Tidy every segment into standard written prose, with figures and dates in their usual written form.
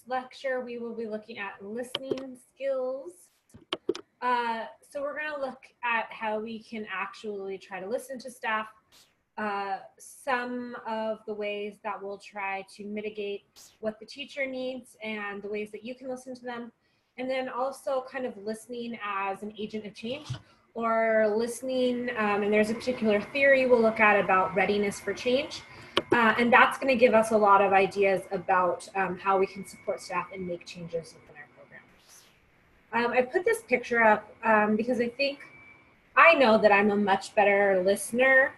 lecture, we will be looking at listening skills. So we're going to look at how we can actually try to listen to staff. Some of the ways that we'll try to mitigate what the teacher needs and the ways that you can listen to them. And then also kind of listening as an agent of change, or listening, and there's a particular theory we'll look at about readiness for change. And that's going to give us a lot of ideas about how we can support staff and make changes within our programs. I put this picture up because I know that I'm a much better listener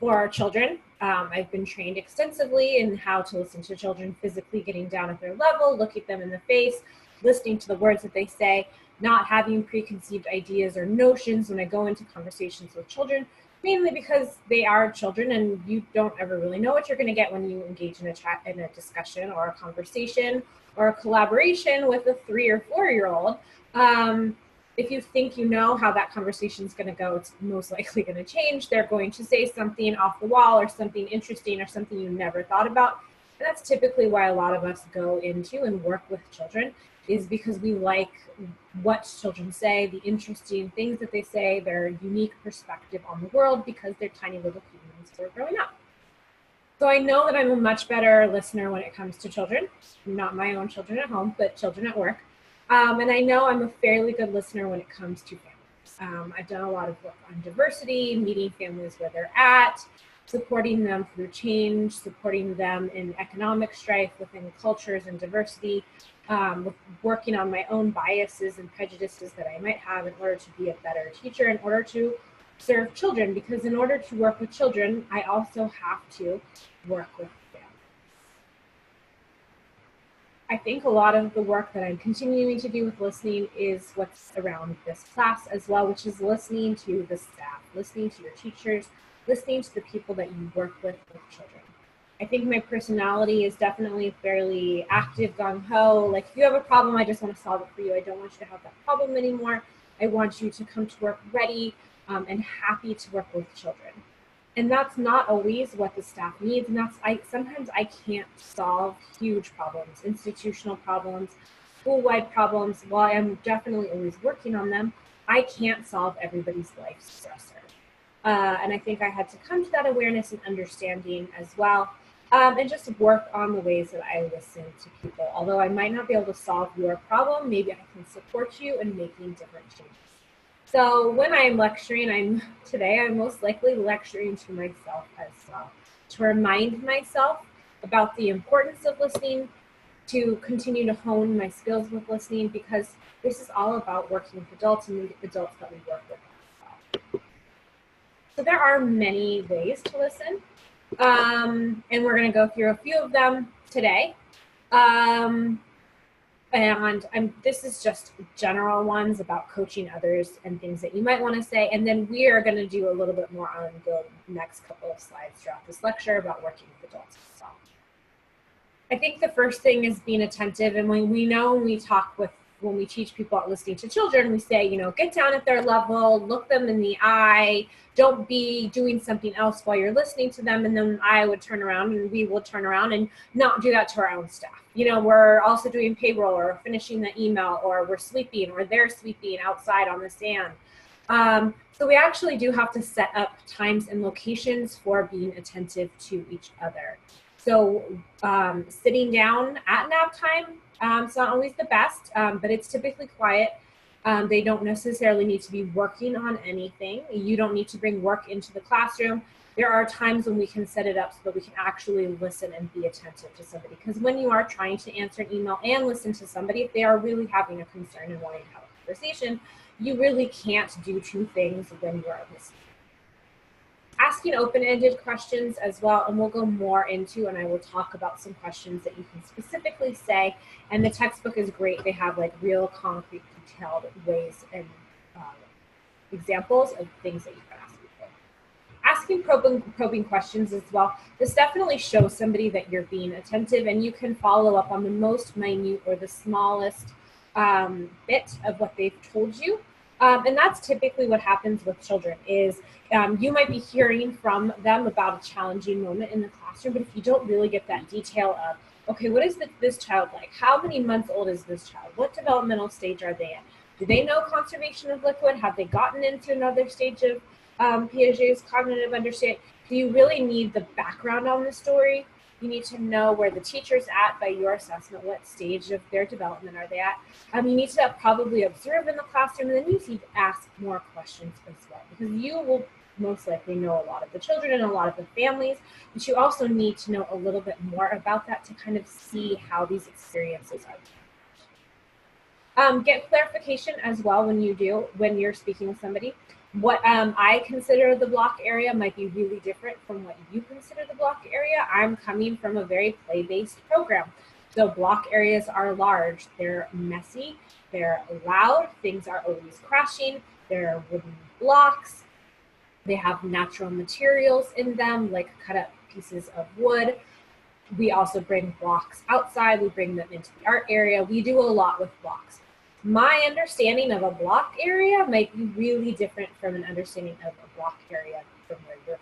for children. I've been trained extensively in how to listen to children, physically getting down at their level, looking them in the face, listening to the words that they say, not having preconceived ideas or notions when I go into conversations with children, mainly because they are children and you don't ever really know what you're going to get when you engage in a chat, in a discussion or a conversation or a collaboration with a 3 or 4-year-old. If you think you know how that conversation is going to go, it's most likely going to change. They're going to say something off the wall or something interesting or something you never thought about. And that's typically why a lot of us go into and work with children, is because we like what children say, the interesting things that they say, their unique perspective on the world, because they're tiny little humans who are growing up. So I know that I'm a much better listener when it comes to children, not my own children at home, but children at work. And I know I'm a fairly good listener when it comes to families. I've done a lot of work on diversity, meeting families where they're at, supporting them through change, supporting them in economic strife within cultures and diversity, working on my own biases and prejudices that I might have in order to be a better teacher, in order to serve children, because in order to work with children, I also have to work with families. I think a lot of the work that I'm continuing to do with listening is what's around this class as well, which is listening to the staff, listening to your teachers, listening to the people that you work with children. I think my personality is definitely fairly active, gung-ho. Like, if you have a problem, I just want to solve it for you. I don't want you to have that problem anymore. I want you to come to work ready and happy to work with children. And that's not always what the staff needs. And sometimes I can't solve huge problems, institutional problems, school-wide problems. While I'm definitely always working on them, I can't solve everybody's life stressor. And I think I had to come to that awareness and understanding as well, and just work on the ways that I listen to people. Although I might not be able to solve your problem, maybe I can support you in making different changes. So when I'm lecturing, today I'm most likely lecturing to myself as well, to remind myself about the importance of listening, to continue to hone my skills with listening, because this is all about working with adults and the adults that we work with as well. So there are many ways to listen, and we're going to go through a few of them today. This is just general ones about coaching others and things that you might want to say. And then we are going to do a little bit more on the next couple of slides throughout this lecture about working with adults as well. I think the first thing is being attentive. And when we teach people about listening to children, we say, get down at their level, look them in the eye, don't be doing something else while you're listening to them. And then I would turn around and we will turn around and not do that to our own staff. We're also doing payroll or finishing the email, or we're sweeping, or they're sweeping outside on the sand. So we actually do have to set up times and locations for being attentive to each other. So sitting down at nap time, it's not always the best, but it's typically quiet. They don't necessarily need to be working on anything. You don't need to bring work into the classroom. There are times when we can set it up so that we can actually listen and be attentive to somebody. Because when you are trying to answer an email and listen to somebody, if they are really having a concern and wanting to have a conversation, you really can't do two things when you are listening. Asking open-ended questions as well, and we'll go more into, and I will talk about some questions that you can specifically say. And the textbook is great. They have like real concrete, detailed ways and examples of things that you can ask people. Asking probing questions as well. This definitely shows somebody that you're being attentive, and you can follow up on the most minute or the smallest bit of what they've told you. And that's typically what happens with children is you might be hearing from them about a challenging moment in the classroom, but if you don't really get that detail of okay, what is this child like? How many months old is this child? What developmental stage are they in? Do they know conservation of liquid? Have they gotten into another stage of Piaget's cognitive understanding? Do you really need the background on the story? You need to know where the teacher's at by your assessment. What stage of their development are they at? You need to probably observe in the classroom, and then you need to ask more questions as well, because you will most likely know a lot of the children and a lot of the families, but you also need to know a little bit more about that to kind of see how these experiences are. Get clarification as well when you're speaking with somebody. What I consider the block area might be really different from what you consider the block area. I'm coming from a very play-based program. So block areas are large, they're messy, they're loud, things are always crashing, there are wooden blocks, they have natural materials in them, like cut up pieces of wood. We also bring blocks outside, we bring them into the art area. We do a lot with blocks. My understanding of a block area might be really different from an understanding of a block area from where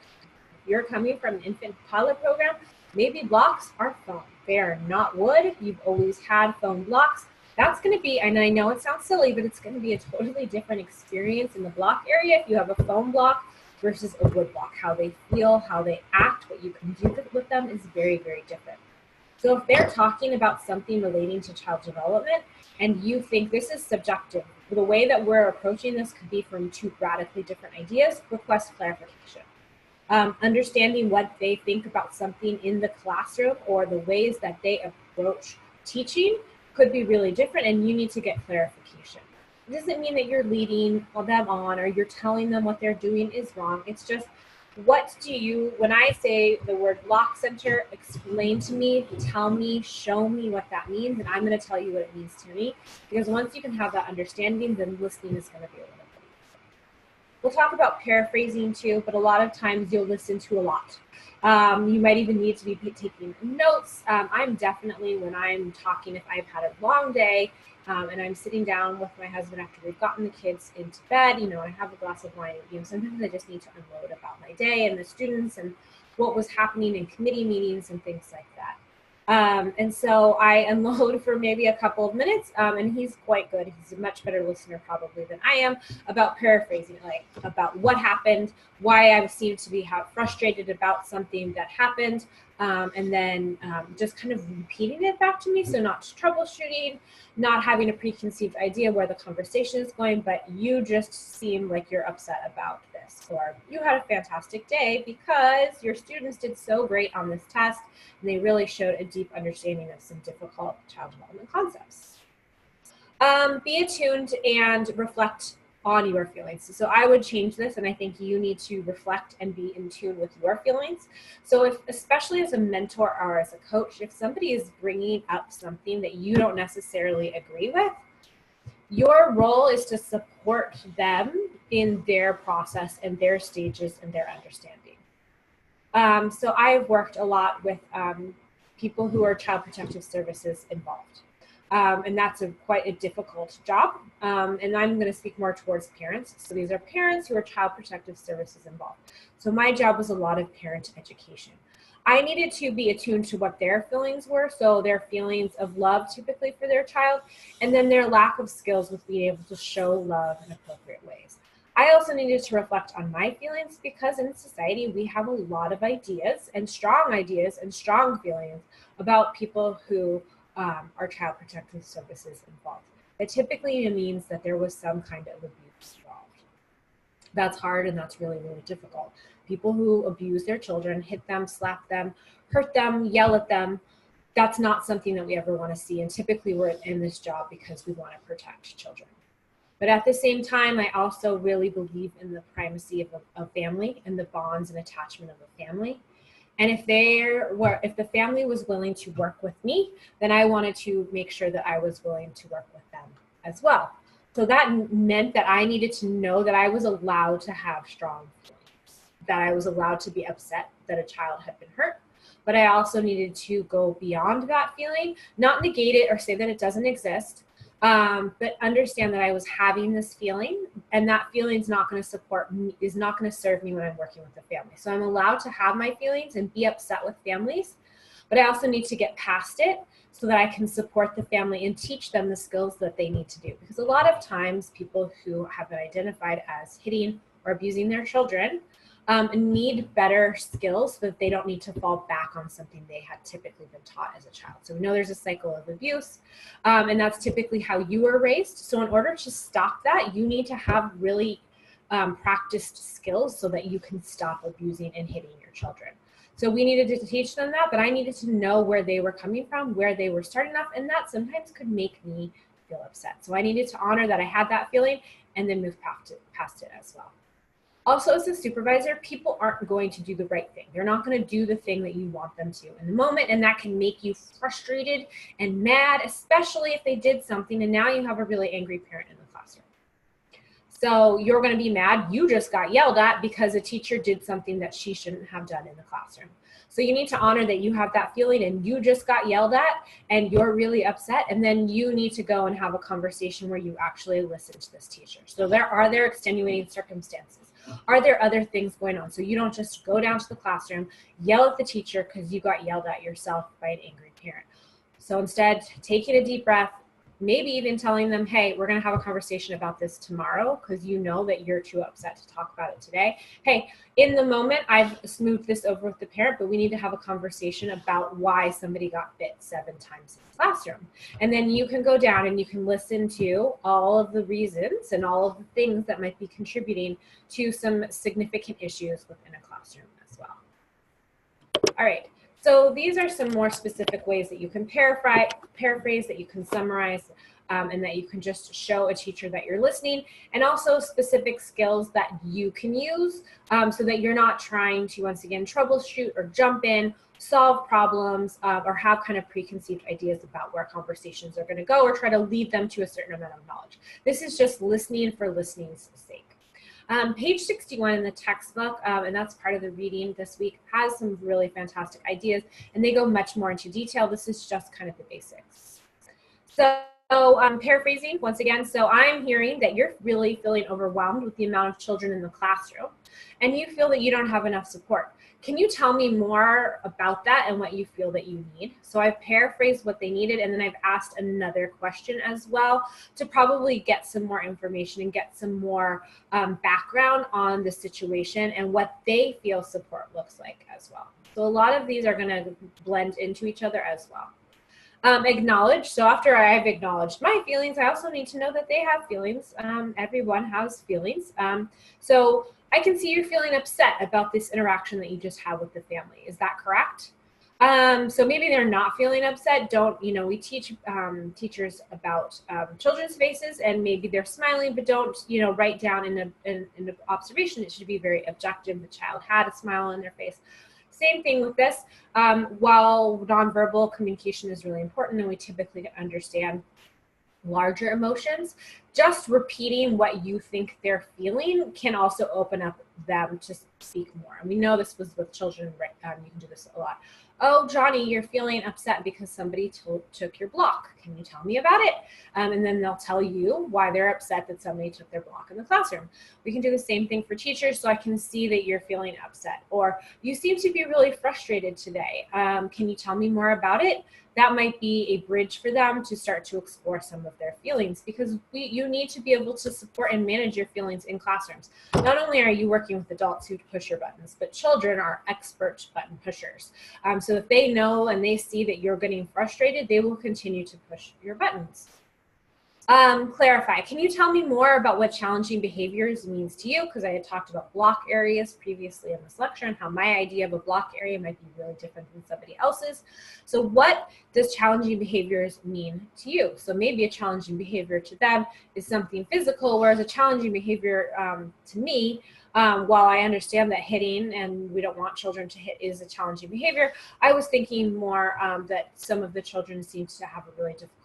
you're coming from an infant toddler program. Maybe blocks are foam. They are not wood. You've always had foam blocks. That's going to be, and I know it sounds silly, but it's going to be a totally different experience in the block area if you have a foam block versus a wood block. How they feel, how they act, what you can do with them is very, very different. So if they're talking about something relating to child development and you think this is subjective, the way that we're approaching this could be from two radically different ideas, request clarification. Understanding what they think about something in the classroom or the ways that they approach teaching could be really different, and you need to get clarification. It doesn't mean that you're leading them on or you're telling them what they're doing is wrong. It's just, what do you, when I say the word block center, explain to me, tell me, show me what that means, and I'm going to tell you what it means to me. Because once you can have that understanding, then listening is going to be a little bit easier. We'll talk about paraphrasing too, but a lot of times you'll listen to a lot. You might even need to be taking notes. I'm definitely, when I'm talking, if I've had a long day, and I'm sitting down with my husband after we've gotten the kids into bed, I have a glass of wine, sometimes I just need to unload about my day and the students and what was happening in committee meetings and things like that. And so I unload for maybe a couple of minutes, and he's quite good. He's a much better listener probably than I am about paraphrasing, like about what happened, why I seemed to be frustrated about something that happened, and then just kind of repeating it back to me. So not troubleshooting, not having a preconceived idea where the conversation is going, but you just seem like you're upset about this, or you had a fantastic day because your students did so great on this test and they really showed a deep understanding of some difficult child development concepts. Be attuned and reflect on your feelings. So I would change this, and I think you need to reflect and be in tune with your feelings. So if, especially as a mentor or as a coach, if somebody is bringing up something that you don't necessarily agree with, your role is to support them in their process and their stages and their understanding. So I've worked a lot with people who are Child Protective Services involved. And that's quite a difficult job. And I'm going to speak more towards parents. So these are parents who are Child Protective Services involved. So my job was a lot of parent education. I needed to be attuned to what their feelings were. So their feelings of love typically for their child, and then their lack of skills with being able to show love in appropriate ways. I also needed to reflect on my feelings, because in society we have a lot of ideas and strong feelings about people who are Child Protective Services involved. It typically means that there was some kind of abuse involved. That's hard, and that's really, really difficult. People who abuse their children, hit them, slap them, hurt them, yell at them, that's not something that we ever want to see. And typically we're in this job because we want to protect children. But at the same time, I also really believe in the primacy of a family and the bonds and attachment of a family. And if the family was willing to work with me, then I wanted to make sure that I was willing to work with them as well. So that meant that I needed to know that I was allowed to have strong feelings, that I was allowed to be upset that a child had been hurt. But I also needed to go beyond that feeling, not negate it or say that it doesn't exist, but understand that I was having this feeling, and that feeling is not going to support me, is not going to serve me when I'm working with the family. So I'm allowed to have my feelings and be upset with families, but I also need to get past it so that I can support the family and teach them the skills that they need to do. Because a lot of times people who have been identified as hitting or abusing their children need better skills so that they don't need to fall back on something they had typically been taught as a child. So we know there's a cycle of abuse, and that's typically how you were raised. So in order to stop that, you need to have really practiced skills so that you can stop abusing and hitting your children. So we needed to teach them that, but I needed to know where they were coming from, where they were starting off, and that sometimes could make me feel upset. So I needed to honor that I had that feeling and then move past it as well. Also, as a supervisor, people aren't going to do the right thing. They're not going to do the thing that you want them to in the moment, and that can make you frustrated and mad, especially if they did something and now you have a really angry parent in the classroom. So you're going to be mad. You just got yelled at because a teacher did something that she shouldn't have done in the classroom. So you need to honor that you have that feeling and you just got yelled at and you're really upset, and then you need to go and have a conversation where you actually listen to this teacher. So are there extenuating circumstances? Are there other things going on? So you don't just go down to the classroom, yell at the teacher because you got yelled at yourself by an angry parent. So instead, taking a deep breath, maybe even telling them, hey, we're going to have a conversation about this tomorrow because you know that you're too upset to talk about it today. Hey, in the moment, I've smoothed this over with the parent, but we need to have a conversation about why somebody got bit 7 times in the classroom. And then you can go down and you can listen to all of the reasons and all of the things that might be contributing to some significant issues within a classroom as well. All right. So these are some more specific ways that you can paraphrase, that you can summarize, and that you can just show a teacher that you're listening, and also specific skills that you can use so that you're not trying to, once again, troubleshoot or jump in, solve problems, or have kind of preconceived ideas about where conversations are going to go or try to lead them to a certain amount of knowledge. This is just listening for listening's sake. Page 61 in the textbook, and that's part of the reading this week, has some really fantastic ideas, and they go much more into detail. This is just kind of the basics. So paraphrasing once again, so I'm hearing that you're really feeling overwhelmed with the amount of children in the classroom, and you feel that you don't have enough support. Can you tell me more about that and what you feel that you need? So I've paraphrased what they needed, and then I've asked another question as well to probably get some more information and get some more background on the situation and what they feel support looks like as well. So a lot of these are going to blend into each other as well. Acknowledge. So after I've acknowledged my feelings, I also need to know that they have feelings. Everyone has feelings. So I can see you're feeling upset about this interaction that you just had with the family. Is that correct? So maybe they're not feeling upset. We teach teachers about children's faces, and maybe they're smiling, but don't, write down in an observation. It should be very objective. The child had a smile on their face. Same thing with this. While nonverbal communication is really important and we typically understand larger emotions, just repeating what you think they're feeling can also open up them to speak more. And we know this was with children, right? You can do this a lot. Oh, Johnny, you're feeling upset because somebody took your block. Can you tell me about it? And then they'll tell you why they're upset that somebody took their block in the classroom. We can do the same thing for teachers, so I can see that you're feeling upset. Or you seem to be really frustrated today. Can you tell me more about it? That might be a bridge for them to start to explore some of their feelings, because you need to be able to support and manage your feelings in classrooms. Not only are you working with adults who push your buttons, but children are expert button pushers. So if they know and they see that you're getting frustrated, they will continue to push your buttons. Clarify. Can you tell me more about what challenging behaviors means to you? Because I had talked about block areas previously in this lecture and how my idea of a block area might be really different than somebody else's. So what does challenging behaviors mean to you? So maybe a challenging behavior to them is something physical, whereas a challenging behavior to me, while I understand that hitting and we don't want children to hit is a challenging behavior, I was thinking more that some of the children seem to have a really difficult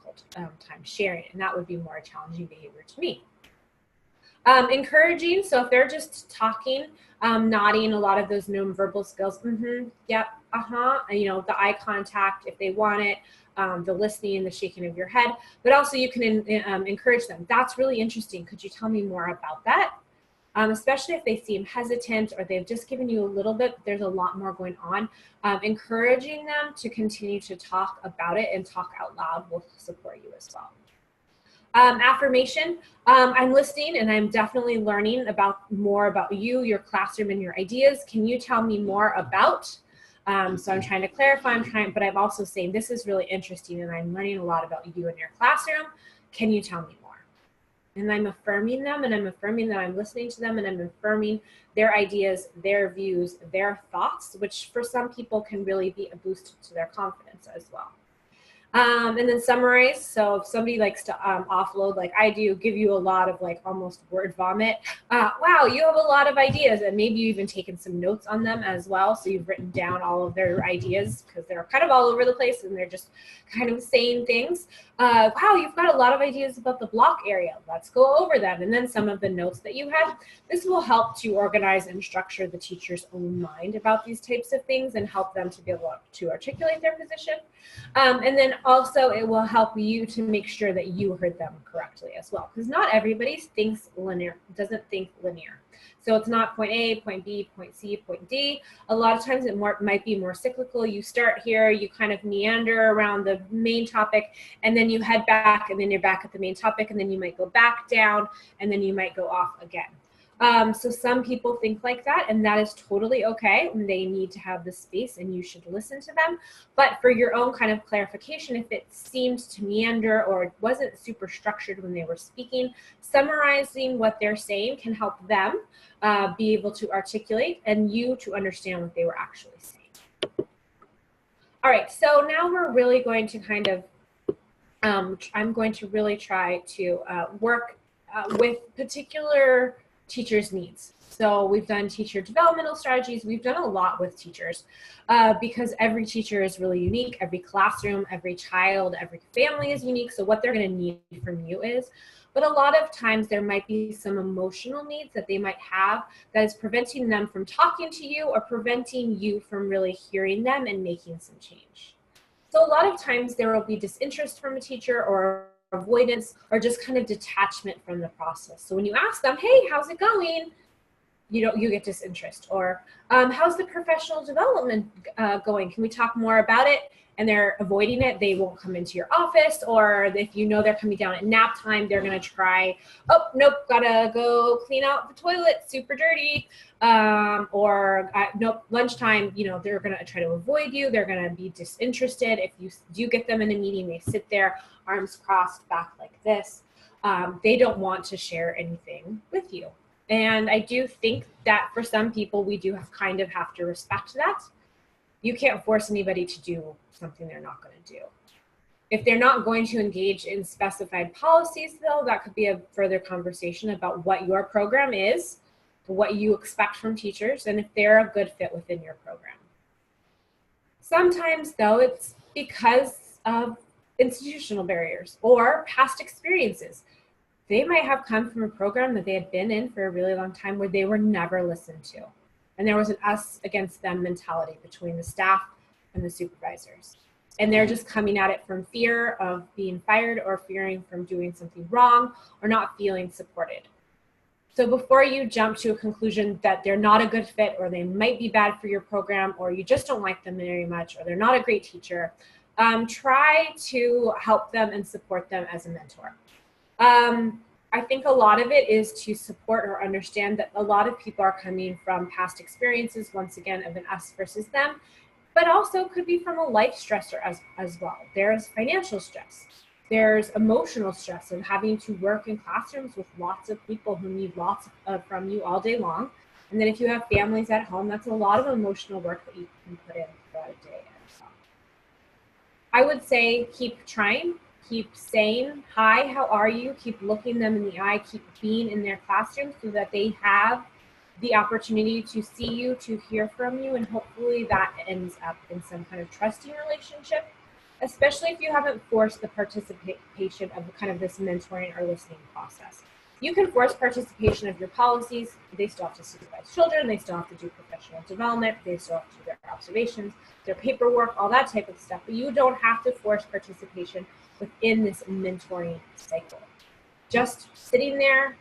time sharing, and that would be more a challenging behavior to me. Encouraging, so if they're just talking, nodding, a lot of those nonverbal skills, yep, the eye contact if they want it, the listening, the shaking of your head, but also you can encourage them. That's really interesting. Could you tell me more about that? especially if they seem hesitant or they've just given you a little bit, there's a lot more going on. Encouraging them to continue to talk about it and talk out loud will support you as well. Affirmation, I'm listening and I'm definitely learning more about you, your classroom, and your ideas. Can you tell me more about? So I'm trying to clarify, but I'm also saying this is really interesting and I'm learning a lot about you and your classroom. Can you tell me more? And I'm affirming them, and I'm affirming that I'm listening to them, and I'm affirming their ideas, their views, their thoughts, which for some people can really be a boost to their confidence as well. And then summarize. So if somebody likes to offload, like I do, give you a lot of like almost word vomit. Wow, you have a lot of ideas, and maybe you've even taken some notes on them as well. So you've written down all of their ideas because they're kind of all over the place and they're just kind of saying things. Wow, you've got a lot of ideas about the block area. Let's go over them. And then some of the notes that you had. This will help to organize and structure the teacher's own mind about these types of things and help them to be able to articulate their position. And then also it will help you to make sure that you heard them correctly as well, because not everybody doesn't think linear. So it's not point A, point B, point C, point D. A lot of times it might be more cyclical. You start here, you kind of meander around the main topic, and then you head back, and then you're back at the main topic, and then you might go back down, and then you might go off again. So some people think like that, and that is totally okay. They need to have the space, and you should listen to them. But for your own kind of clarification, if it seems to meander or it wasn't super structured when they were speaking, summarizing what they're saying can help them be able to articulate and you to understand what they were actually saying. All right, so now we're really going to kind of, I'm going to really try to work with particular teachers' needs. So we've done teacher developmental strategies. We've done a lot with teachers because every teacher is really unique. Every classroom, every child, every family is unique. So what they're going to need from you is, but a lot of times there might be some emotional needs that they might have that is preventing them from talking to you or preventing you from really hearing them and making some change. So a lot of times there will be disinterest from a teacher or avoidance or just kind of detachment from the process. So when you ask them, hey, how's it going? You get disinterest. Or how's the professional development going? Can we talk more about it? And they're avoiding it. They won't come into your office. Or if you know they're coming down at nap time, they're going to try, oh, nope, gotta go clean out the toilet, super dirty. Nope, lunchtime, they're going to try to avoid you. They're going to be disinterested. If you do get them in a meeting, they sit there, arms crossed back like this. They don't want to share anything with you. And I do think that for some people, we do have to respect that. You can't force anybody to do something they're not going to do. If they're not going to engage in specified policies, though, that could be a further conversation about what your program is, what you expect from teachers, and if they're a good fit within your program. Sometimes, though, it's because of institutional barriers or past experiences. They might have come from a program that they had been in for a really long time where they were never listened to. And there was an us against them mentality between the staff and the supervisors. And they're just coming at it from fear of being fired or fearing from doing something wrong or not feeling supported. So before you jump to a conclusion that they're not a good fit or they might be bad for your program or you just don't like them very much or they're not a great teacher, try to help them and support them as a mentor. I think a lot of it is to support or understand that a lot of people are coming from past experiences, once again, of an us versus them, but also could be from a life stressor as well. There's financial stress. There's emotional stress of having to work in classrooms with lots of people who need lots from you all day long. And then if you have families at home, that's a lot of emotional work that you can put in throughout a day. I would say keep trying. Keep saying, hi, how are you? Keep looking them in the eye, keep being in their classroom so that they have the opportunity to see you, to hear from you, and hopefully that ends up in some kind of trusting relationship, especially if you haven't forced the participation of kind of this mentoring or listening process. You can force participation of your policies. They still have to supervise children. They still have to do professional development. They still have to do their observations, their paperwork, all that type of stuff. But you don't have to force participation within this mentoring cycle. Just sitting there,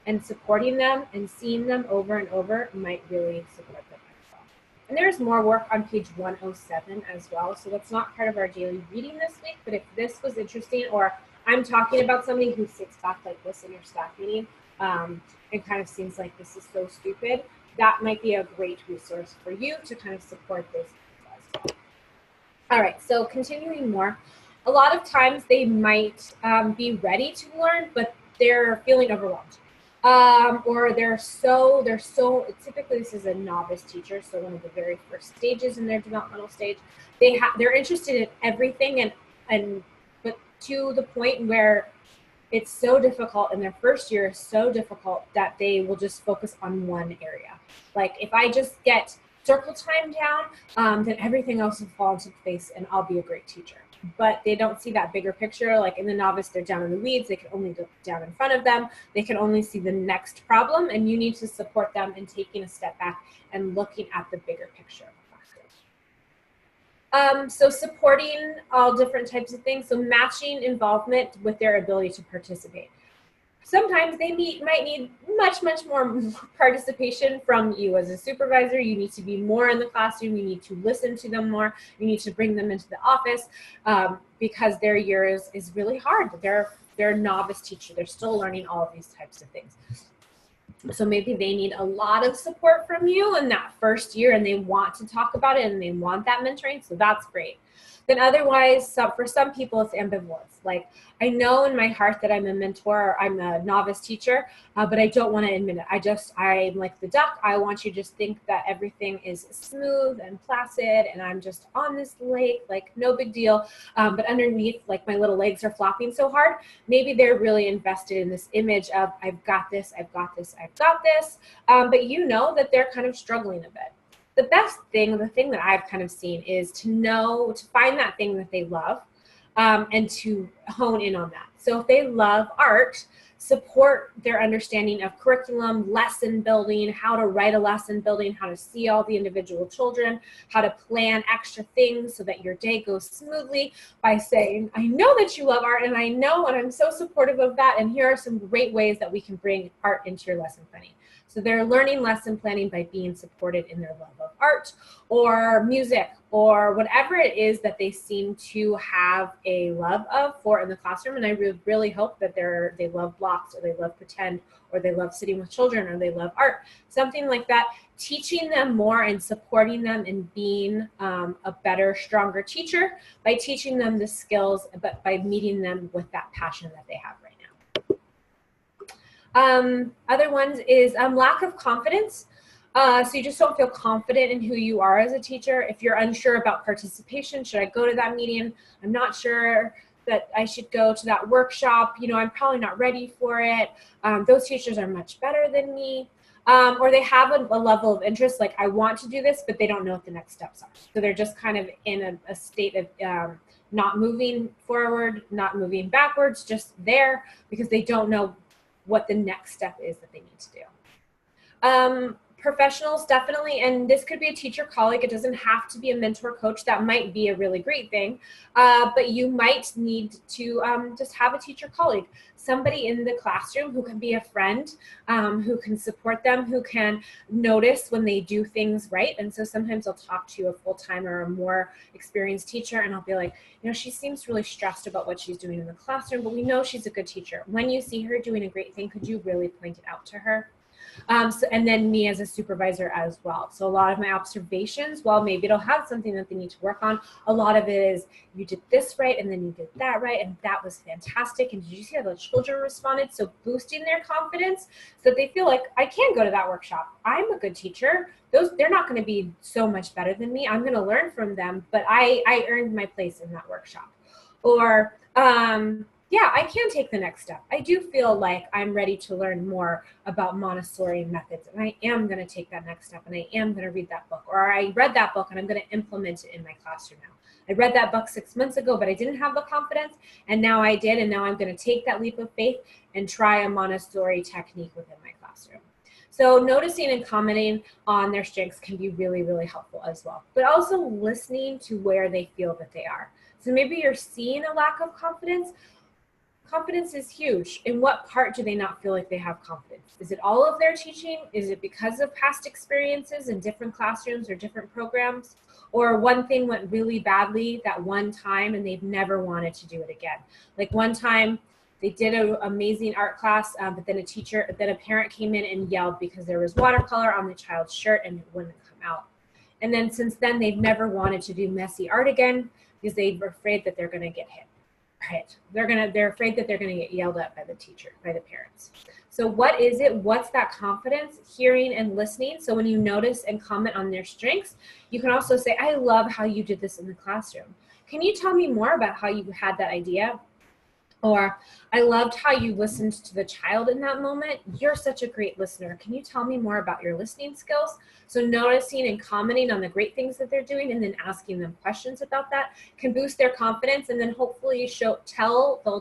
and supporting them and seeing them over and over might really support them as well. And there's more work on page 107 as well. So that's not part of our daily reading this week, but if this was interesting, or I'm talking about somebody who sits back like this in your staff meeting and kind of seems like this is so stupid, that might be a great resource for you to kind of support this as well. All right, so continuing more, a lot of times they might be ready to learn, but they're feeling overwhelmed. Or they're so, typically this is a novice teacher, so one of the very first stages in their developmental stage, they're interested in everything but to the point where it's so difficult, and their first year is so difficult that they will just focus on one area. Like, if I just get circle time down, then everything else will fall into place and I'll be a great teacher. But they don't see that bigger picture. Like in the novice, they're down in the weeds. They can only look down in front of them. They can only see the next problem, and you need to support them in taking a step back and looking at the bigger picture. So supporting all different types of things. So matching involvement with their ability to participate. Sometimes they might need much more participation from you as a supervisor. You need to be more in the classroom. You need to listen to them more. You need to bring them into the office because their year is really hard. They're a novice teacher. They're still learning all of these types of things. So maybe they need a lot of support from you in that first year, and they want to talk about it and they want that mentoring. So that's great. Then otherwise, for some people, it's ambivalence. Like, I know in my heart that I'm a mentor, or I'm a novice teacher, but I don't want to admit it. I'm like the duck. I want you to just think that everything is smooth and placid, and I'm just on this lake, like no big deal. But underneath, like my little legs are flopping so hard. Maybe they're really invested in this image of I've got this, I've got this, I've got this. But you know that they're kind of struggling a bit. The best thing, the thing that I've kind of seen is to find that thing that they love and to hone in on that. So if they love art, support their understanding of curriculum, lesson building, how to write a lesson building, how to see all the individual children, how to plan extra things so that your day goes smoothly by saying, I know that you love art, and I know, and I'm so supportive of that, and here are some great ways that we can bring art into your lesson planning. So they're learning lesson planning by being supported in their love of art or music or whatever it is that they seem to have a love of for in the classroom. And I really hope that they love blocks, or they love pretend, or they love sitting with children, or they love art, something like that. Teaching them more and supporting them in being a better, stronger teacher by teaching them the skills, but by meeting them with that passion that they have right now. Other ones is lack of confidence. So you just don't feel confident in who you are as a teacher. If you're unsure about participation, should I go to that meeting? I'm not sure that I should go to that workshop. You know, I'm probably not ready for it. Those teachers are much better than me. Or they have a level of interest, like I want to do this, but they don't know what the next steps are. So they're just kind of in a state of not moving forward, not moving backwards, just there because they don't know what the next step is that they need to do. Professionals, definitely, and this could be a teacher colleague. It doesn't have to be a mentor coach. That might be a really great thing, but you might need to just have a teacher colleague, somebody in the classroom who can be a friend, who can support them, who can notice when they do things right. And so sometimes I'll talk to a full-time or a more experienced teacher, and I'll be like, you know, she seems really stressed about what she's doing in the classroom, but we know she's a good teacher. When you see her doing a great thing, could you really point it out to her? And then me as a supervisor as well. So a lot of my observations, well, maybe it'll have something that they need to work on. A lot of it is you did this right, and then you did that right, and that was fantastic. And did you see how the children responded? So boosting their confidence so that they feel like I can go to that workshop. I'm a good teacher. They're not going to be so much better than me. I'm going to learn from them, but I earned my place in that workshop. Or yeah, I can take the next step. I do feel like I'm ready to learn more about Montessori methods, and I am going to take that next step, and I am going to read that book, or I read that book and I'm going to implement it in my classroom now. I read that book 6 months ago, but I didn't have the confidence, and now I did, and now I'm going to take that leap of faith and try a Montessori technique within my classroom. So noticing and commenting on their strengths can be really, really helpful as well, but also listening to where they feel that they are. So maybe you're seeing a lack of confidence. Confidence is huge. In what part do they not feel like they have confidence? Is it all of their teaching? Is it because of past experiences in different classrooms or different programs? Or one thing went really badly that one time and they've never wanted to do it again? Like one time they did an amazing art class, but then a parent came in and yelled because there was watercolor on the child's shirt and it wouldn't come out. And then since then, they've never wanted to do messy art again because they were afraid that they're going to get hit. Right? They're afraid that they're going to get yelled at by the teacher, by the parents. So what is it? What's that confidence? Hearing and listening. So when you notice and comment on their strengths, you can also say, I love how you did this in the classroom. Can you tell me more about how you had that idea? Or, I loved how you listened to the child in that moment. You're such a great listener. Can you tell me more about your listening skills? So noticing and commenting on the great things that they're doing and then asking them questions about that can boost their confidence, and then hopefully they'll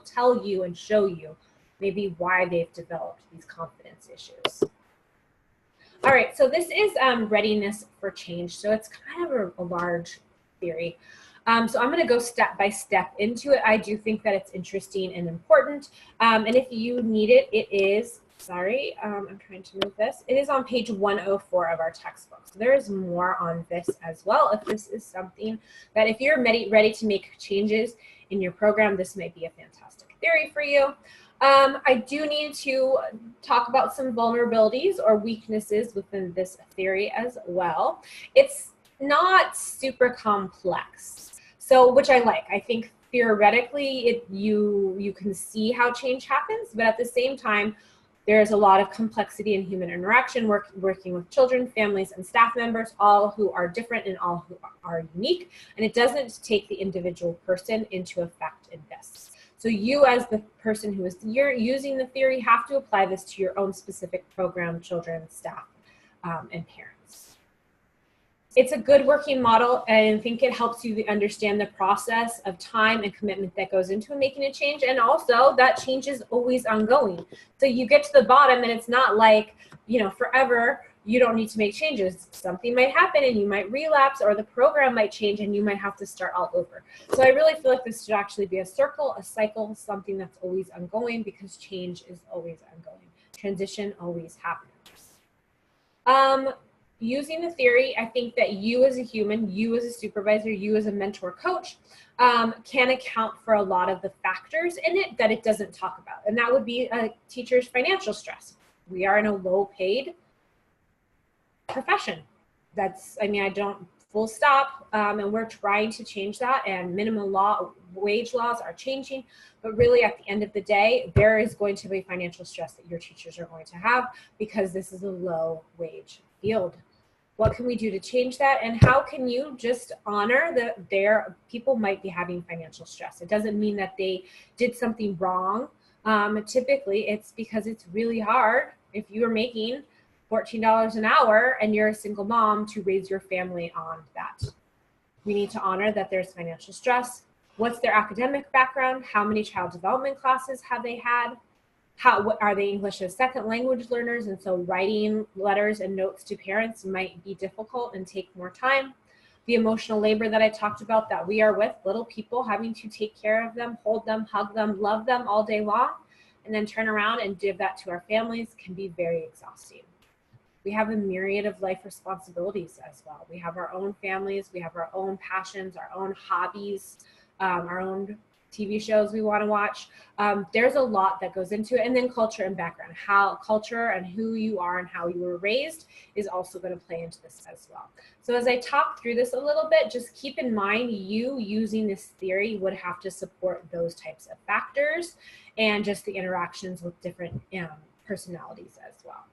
tell you and show you maybe why they've developed these confidence issues. All right, so this is readiness for change. So it's kind of a large theory. So I'm going to go step by step into it. I do think that it's interesting and important. And if you need it, it is, sorry, I'm trying to move this. It is on page 104 of our textbook. So there is more on this as well. If this is something that if you're ready to make changes in your program, this might be a fantastic theory for you. I do need to talk about some vulnerabilities or weaknesses within this theory as well. It's not super complex. So, which I like. I think theoretically, you can see how change happens, but at the same time, there's a lot of complexity in human interaction, working with children, families, and staff members, all who are different and all who are unique. And it doesn't take the individual person into effect in this. So you, as the person who is using the theory, have to apply this to your own specific program, children, staff, and parents. It's a good working model, and I think it helps you understand the process of time and commitment that goes into making a change, and also that change is always ongoing. So you get to the bottom and it's not like, forever you don't need to make changes. Something might happen and you might relapse, or the program might change and you might have to start all over. So I really feel like this should actually be a circle, a cycle, something that's always ongoing, because change is always ongoing. Transition always happens. Using the theory, I think that you as a human, you as a supervisor, you as a mentor coach, can account for a lot of the factors in it that it doesn't talk about. And that would be a teacher's financial stress. We are in a low paid profession. I don't full stop. And we're trying to change that, and minimum wage laws are changing. But really at the end of the day, there is going to be financial stress that your teachers are going to have, because this is a low wage field. What can we do to change that? And how can you just honor that their people might be having financial stress? It doesn't mean that they did something wrong. Typically, it's because it's really hard if you are making $14 an hour and you're a single mom to raise your family on that. We need to honor that there's financial stress. What's their academic background? How many child development classes have they had? Are they English as second language learners? And so writing letters and notes to parents might be difficult and take more time. The emotional labor that I talked about, that we are with little people, having to take care of them, hold them, hug them, love them all day long, and then turn around and give that to our families, can be very exhausting. We have a myriad of life responsibilities as well. We have our own families, we have our own passions, our own hobbies, our own TV shows we want to watch. There's a lot that goes into it. And then culture and background, how culture and who you are and how you were raised is also going to play into this as well. So as I talk through this a little bit, just keep in mind, you using this theory would have to support those types of factors and just the interactions with different personalities as well.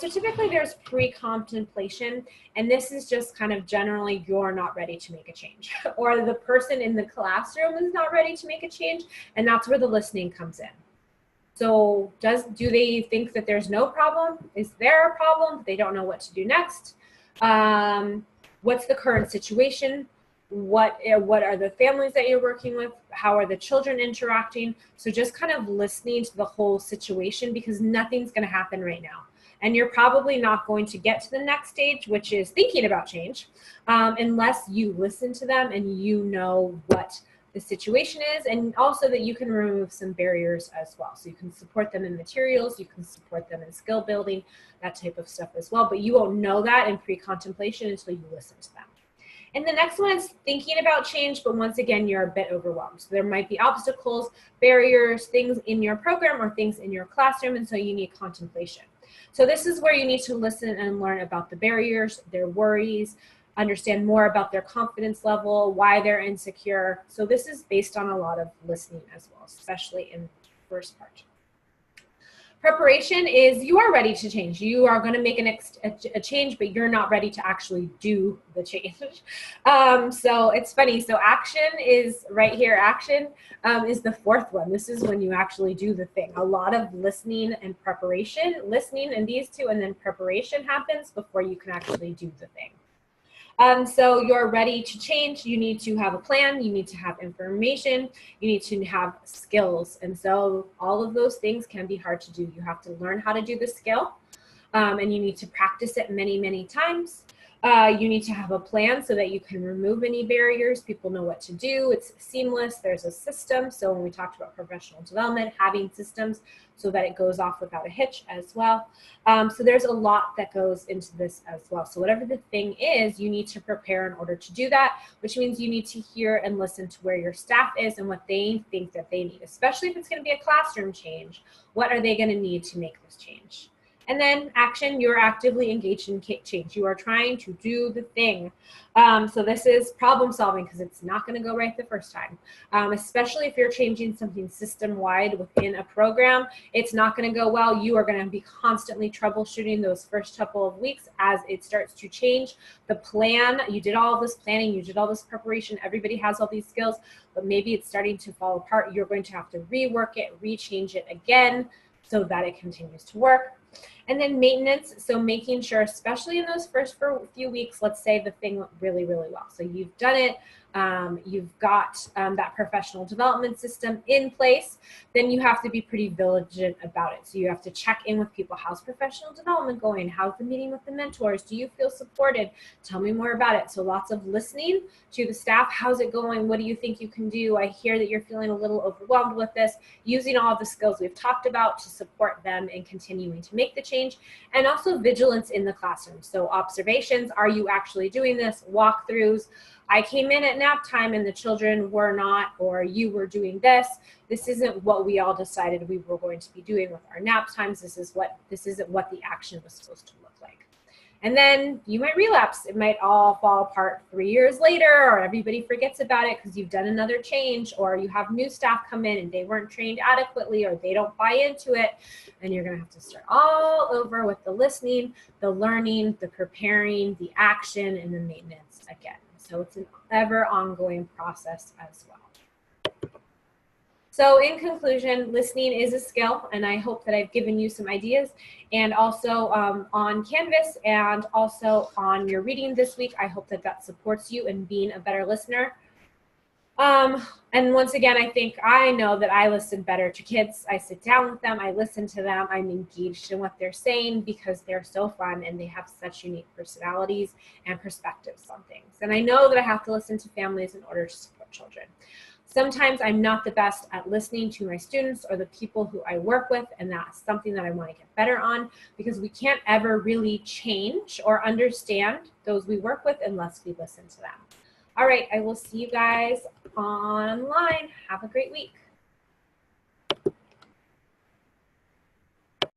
So typically there's pre-contemplation, and this is just kind of generally you're not ready to make a change, or the person in the classroom is not ready to make a change, and that's where the listening comes in. So do they think that there's no problem? Is there a problem? They don't know what to do next. What's the current situation? What are the families that you're working with? How are the children interacting? So just kind of listening to the whole situation, because nothing's going to happen right now. And you're probably not going to get to the next stage, which is thinking about change, unless you listen to them and you know what the situation is, and also that you can remove some barriers as well. So you can support them in materials, you can support them in skill building, that type of stuff as well. But you won't know that in pre-contemplation until you listen to them. And the next one is thinking about change, but once again, you're a bit overwhelmed. So there might be obstacles, barriers, things in your program or things in your classroom, and so you need contemplation. So this is where you need to listen and learn about the barriers, their worries, understand more about their confidence level, why they're insecure. So this is based on a lot of listening as well, especially in the first part. Preparation is you are ready to change. You are going to make a change, but you're not ready to actually do the change. So it's funny. So action is right here. Action is the fourth one. This is when you actually do the thing. A lot of listening and preparation, listening and these two, and then preparation happens before you can actually do the thing. So you're ready to change. You need to have a plan. You need to have information. You need to have skills. And so all of those things can be hard to do. You have to learn how to do the skill, and you need to practice it many, many times. You need to have a plan so that you can remove any barriers. People know what to do. It's seamless. There's a system. So when we talked about professional development, having systems so that it goes off without a hitch as well. So there's a lot that goes into this as well. So whatever the thing is, you need to prepare in order to do that, which means you need to hear and listen to where your staff is and what they think that they need, especially if it's going to be a classroom change. What are they going to need to make this change? And then action, you're actively engaged in change. You are trying to do the thing. So this is problem solving because it's not going to go right the first time. Especially if you're changing something system-wide within a program, it's not going to go well. You are going to be constantly troubleshooting those first couple of weeks as it starts to change. The plan, you did all this planning, you did all this preparation, everybody has all these skills, but maybe it's starting to fall apart. You're going to have to rework it, rechange it again so that it continues to work. And then maintenance, so making sure, especially in those first few weeks, let's say the thing went really, really well. So you've done it, you've got that professional development system in place, then you have to be pretty vigilant about it. So you have to check in with people. How's professional development going? How's the meeting with the mentors? Do you feel supported? Tell me more about it. So lots of listening to the staff. How's it going? What do you think you can do? I hear that you're feeling a little overwhelmed with this. Using all of the skills we've talked about to support them in continuing to make the change, and also vigilance in the classroom. So observations, are you actually doing this? Walkthroughs. I came in at nap time and the children were not, or you were doing this. This isn't what we all decided we were going to be doing with our nap times. This isn't what the action was supposed to look like. And then you might relapse. It might all fall apart 3 years later, or everybody forgets about it because you've done another change, or you have new staff come in and they weren't trained adequately, or they don't buy into it. And you're going to have to start all over with the listening, the learning, the preparing, the action, and the maintenance again. So it's an ever ongoing process as well. So in conclusion, listening is a skill, and I hope that I've given you some ideas. And also on Canvas and also on your reading this week, I hope that that supports you in being a better listener. And once again, I know that I listen better to kids. I sit down with them, I listen to them, I'm engaged in what they're saying because they're so fun and they have such unique personalities and perspectives on things. And I know that I have to listen to families in order to support children. Sometimes I'm not the best at listening to my students or the people who I work with, and that's something that I want to get better on because we can't ever really change or understand those we work with unless we listen to them. All right, I will see you guys online. Have a great week.